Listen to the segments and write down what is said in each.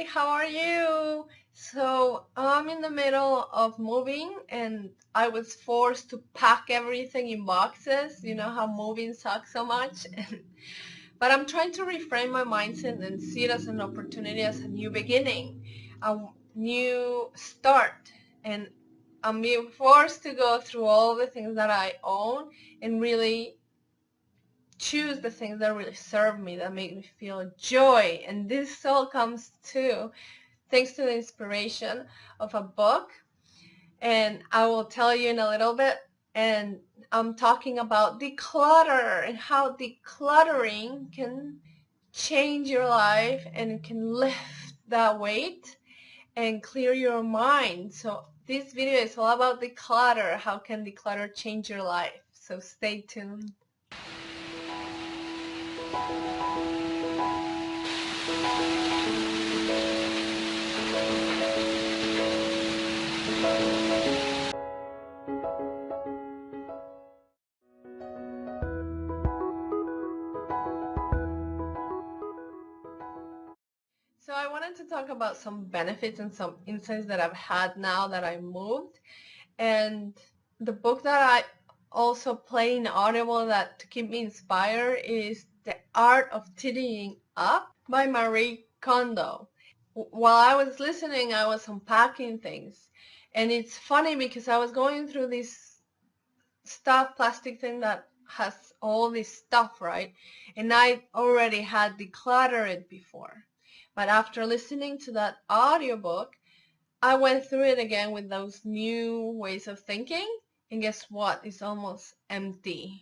how are you? So I'm in the middle of moving and I was forced to pack everything in boxes. You know how moving sucks so much. But I'm trying to reframe my mindset and see it as an opportunity, as a new beginning, a new start. And I'm being forced to go through all the things that I own and really choose the things that really serve me, that make me feel joy. And this all comes too thanks to the inspiration of a book, and I will tell you in a little bit. And I'm talking about declutter and how decluttering can change your life and can lift that weight and clear your mind. So this video is all about declutter. How can declutter change your life? So stay tuned. So I wanted to talk about some benefits and some insights that I've had now that I moved. And the book that I also play in Audible that to keep me inspired is The Art of Tidying Up by Marie Kondo. While I was listening, I was unpacking things. And it's funny because I was going through this plastic thing that has all this stuff, right? And I already had decluttered it before. But after listening to that audiobook, I went through it again with those new ways of thinking, and guess what? It's almost empty.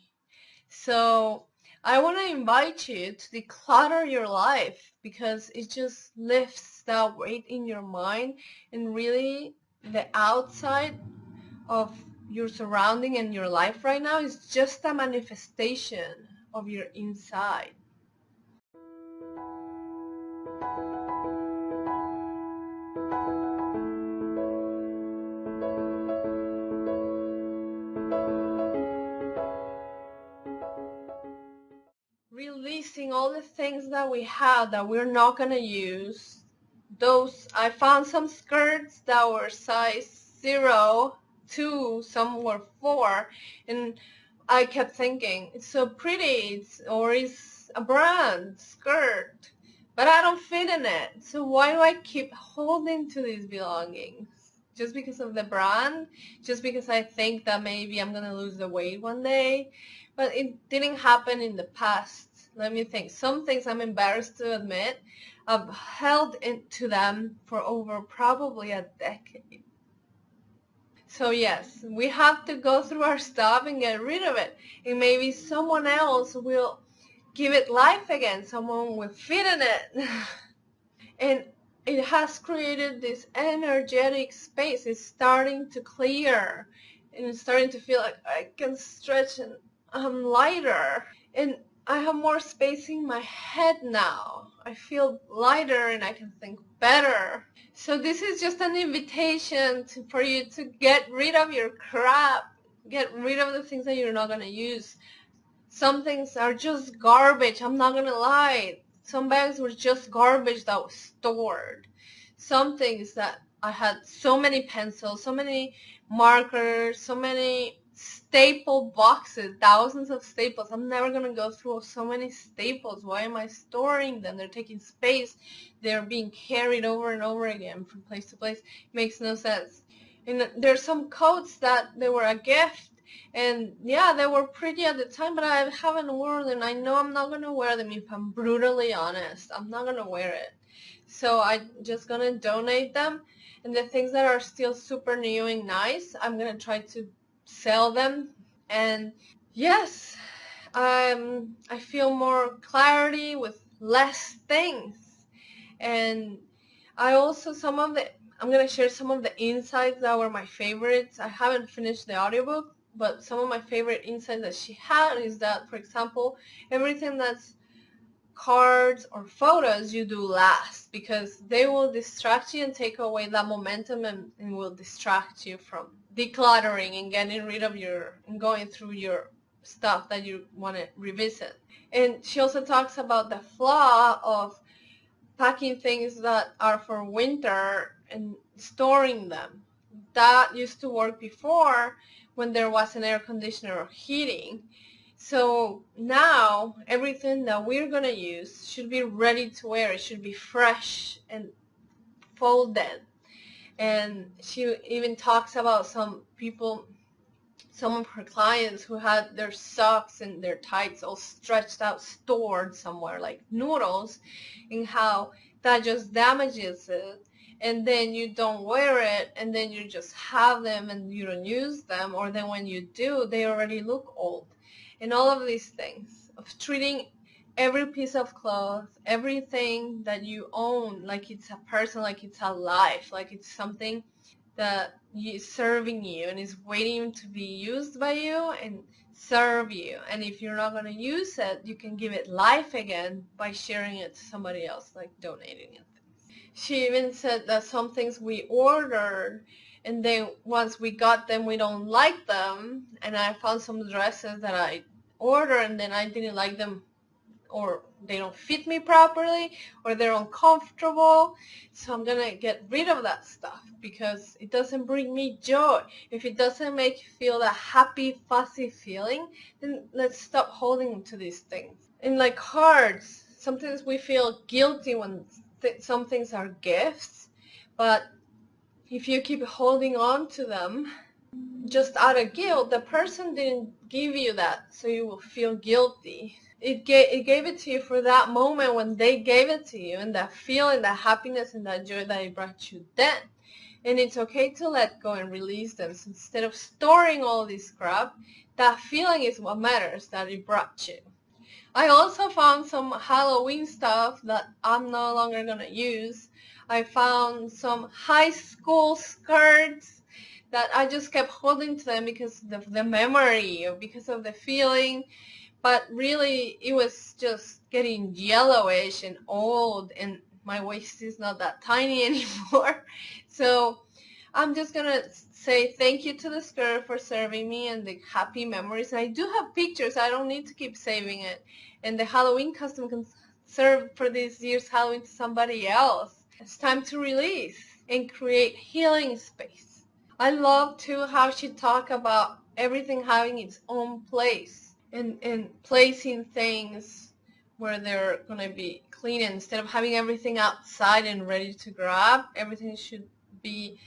So I want to invite you to declutter your life because it just lifts that weight in your mind, and really the outside of your surrounding and your life right now is just a manifestation of your inside. Releasing all the things that we have that we're not going to use. Those, I found some skirts that were size 0, 2, some were 4, and I kept thinking, it's so pretty, it's a brand skirt, but I don't fit in it. So why do I keep holding to these belongings? Just because of the brand? Just because I think that maybe I'm going to lose the weight one day? But it didn't happen in the past. Let me think. Some things I'm embarrassed to admit. I've held into them for over probably a decade. So yes, we have to go through our stuff and get rid of it. And maybe someone else will give it life again. Someone will fit in it. And it has created this energetic space. It's starting to clear. And it's starting to feel like I can stretch and I'm lighter. And I have more space in my head now. I feel lighter and I can think better. So this is just an invitation for you to get rid of your crap. Get rid of the things that you're not going to use. Some things are just garbage. I'm not going to lie. Some bags were just garbage that was stored. Some things that I had so many pencils, so many markers, so many staple boxes, thousands of staples. I'm never going to go through so many staples. Why am I storing them? They're taking space. They're being carried over and over again from place to place. It makes no sense. And there's some coats that they were a gift. And yeah, they were pretty at the time, but I haven't worn them. I know I'm not going to wear them. If I'm brutally honest, I'm not going to wear it. So I'm just going to donate them. And the things that are still super new and nice, I'm going to try to sell them. And yes, I feel more clarity with less things. And I also, I'm going to share some of the insights that were my favorites. I haven't finished the audiobook, but some of my favorite insights that she had is that, for example, everything that's cards or photos you do last, because they will distract you and take away that momentum, and will distract you from decluttering and getting rid of and going through your stuff that you want to revisit. And she also talks about the flaw of packing things that are for winter and storing them. That used to work before when there was an air conditioner or heating. So now everything that we're gonna use should be ready to wear. It should be fresh and folded. And she even talks about some people, some of her clients who had their socks and their tights all stretched out, stored somewhere like noodles, and how that just damages it. And then you don't wear it, and then you just have them and you don't use them, or then when you do, they already look old. And all of these things of treating every piece of cloth, everything that you own, like it's a person, like it's a life, like it's something that is serving you and is waiting to be used by you and serve you. And if you're not going to use it, you can give it life again by sharing it to somebody else, like donating it. She even said that some things we ordered, and then once we got them, we don't like them. And I found some dresses that I ordered and then I didn't like them, or they don't fit me properly, or they're uncomfortable. So I'm gonna get rid of that stuff because it doesn't bring me joy. If it doesn't make you feel that happy, fuzzy feeling, then let's stop holding to these things. And like cards, sometimes we feel guilty when some things are gifts, but if you keep holding on to them just out of guilt, the person didn't give you that, so you will feel guilty. It gave it to you for that moment when they gave it to you, and that feeling, that happiness and that joy that it brought you then. And it's okay to let go and release them. So instead of storing all this crap, that feeling is what matters, that it brought you. I also found some Halloween stuff that I'm no longer gonna use. I found some high school skirts that I just kept holding to them because of the memory, or because of the feeling. But really, it was just getting yellowish and old, and my waist is not that tiny anymore. So I'm just gonna say thank you to the skirt for serving me and the happy memories. And I do have pictures. I don't need to keep saving it. And the Halloween costume can serve for this year's Halloween to somebody else. It's time to release and create healing space. I love too how she talked about everything having its own place, and placing things where they're gonna be clean. Instead of having everything outside and ready to grab, everything should be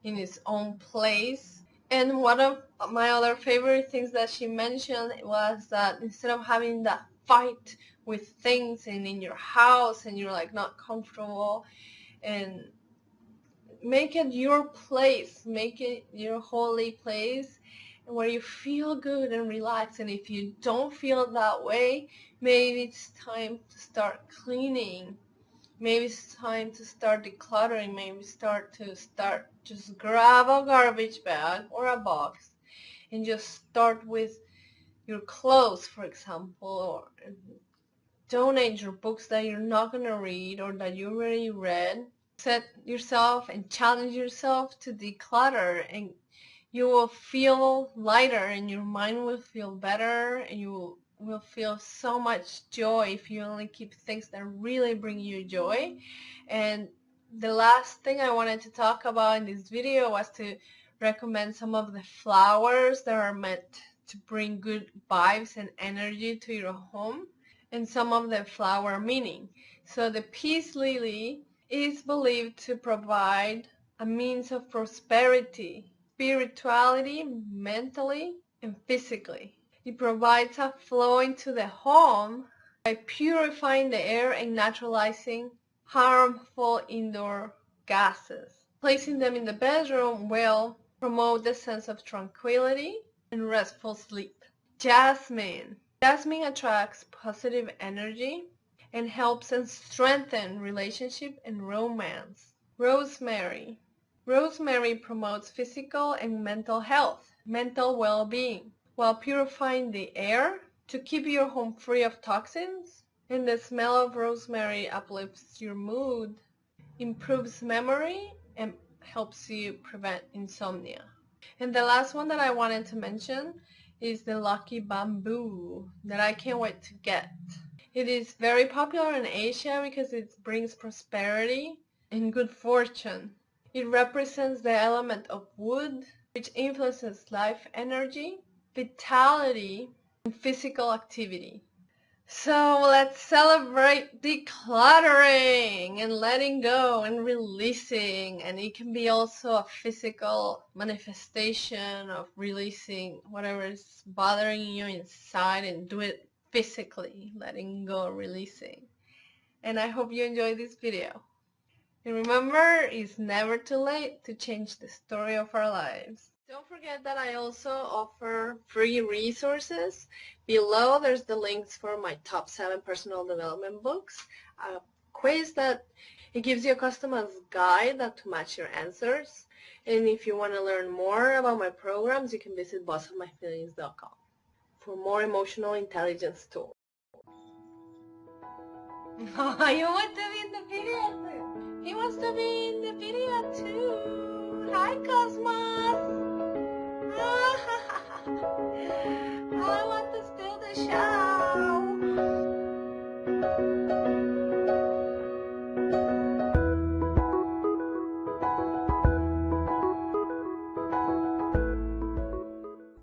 in its own place. And one of my other favorite things that she mentioned was that instead of having that fight with things and in your house and you're like not comfortable, and make it your place, make it your holy place where you feel good and relaxed. And if you don't feel that way, maybe it's time to start cleaning. Maybe it's time to start decluttering. Maybe just grab a garbage bag or a box and just start with your clothes, for example, or donate your books that you're not going to read or that you already read. Set yourself and challenge yourself to declutter, and you will feel lighter and your mind will feel better, and you will feel so much joy if you only keep things that really bring you joy. And the last thing I wanted to talk about in this video was to recommend some of the flowers that are meant to bring good vibes and energy to your home, and some of the flower meaning. So the peace lily is believed to provide a means of prosperity, spirituality, mentally and physically. It provides a flow into the home by purifying the air and neutralizing harmful indoor gases. Placing them in the bedroom will promote the sense of tranquility and restful sleep. Jasmine. Jasmine attracts positive energy and helps and strengthen relationship and romance. Rosemary. Rosemary promotes physical and mental health, mental well-being, while purifying the air to keep your home free of toxins. And the smell of rosemary uplifts your mood, improves memory, and helps you prevent insomnia. And the last one that I wanted to mention is the lucky bamboo that I can't wait to get. It is very popular in Asia because it brings prosperity and good fortune. It represents the element of wood, which influences life energy, vitality, and physical activity. So let's celebrate decluttering and letting go and releasing. And it can be also a physical manifestation of releasing whatever is bothering you inside, and do it physically, letting go, releasing. And I hope you enjoyed this video. And remember, it's never too late to change the story of our lives. Don't forget that I also offer free resources. Below there's the links for my top 7 personal development books, a quiz that it gives you a customized guide that to match your answers. And if you want to learn more about my programs, you can visit bossofmyfeelings.com for more emotional intelligence tools. You want to be in the video too? He wants to be in the video too. Hi, Cosmo.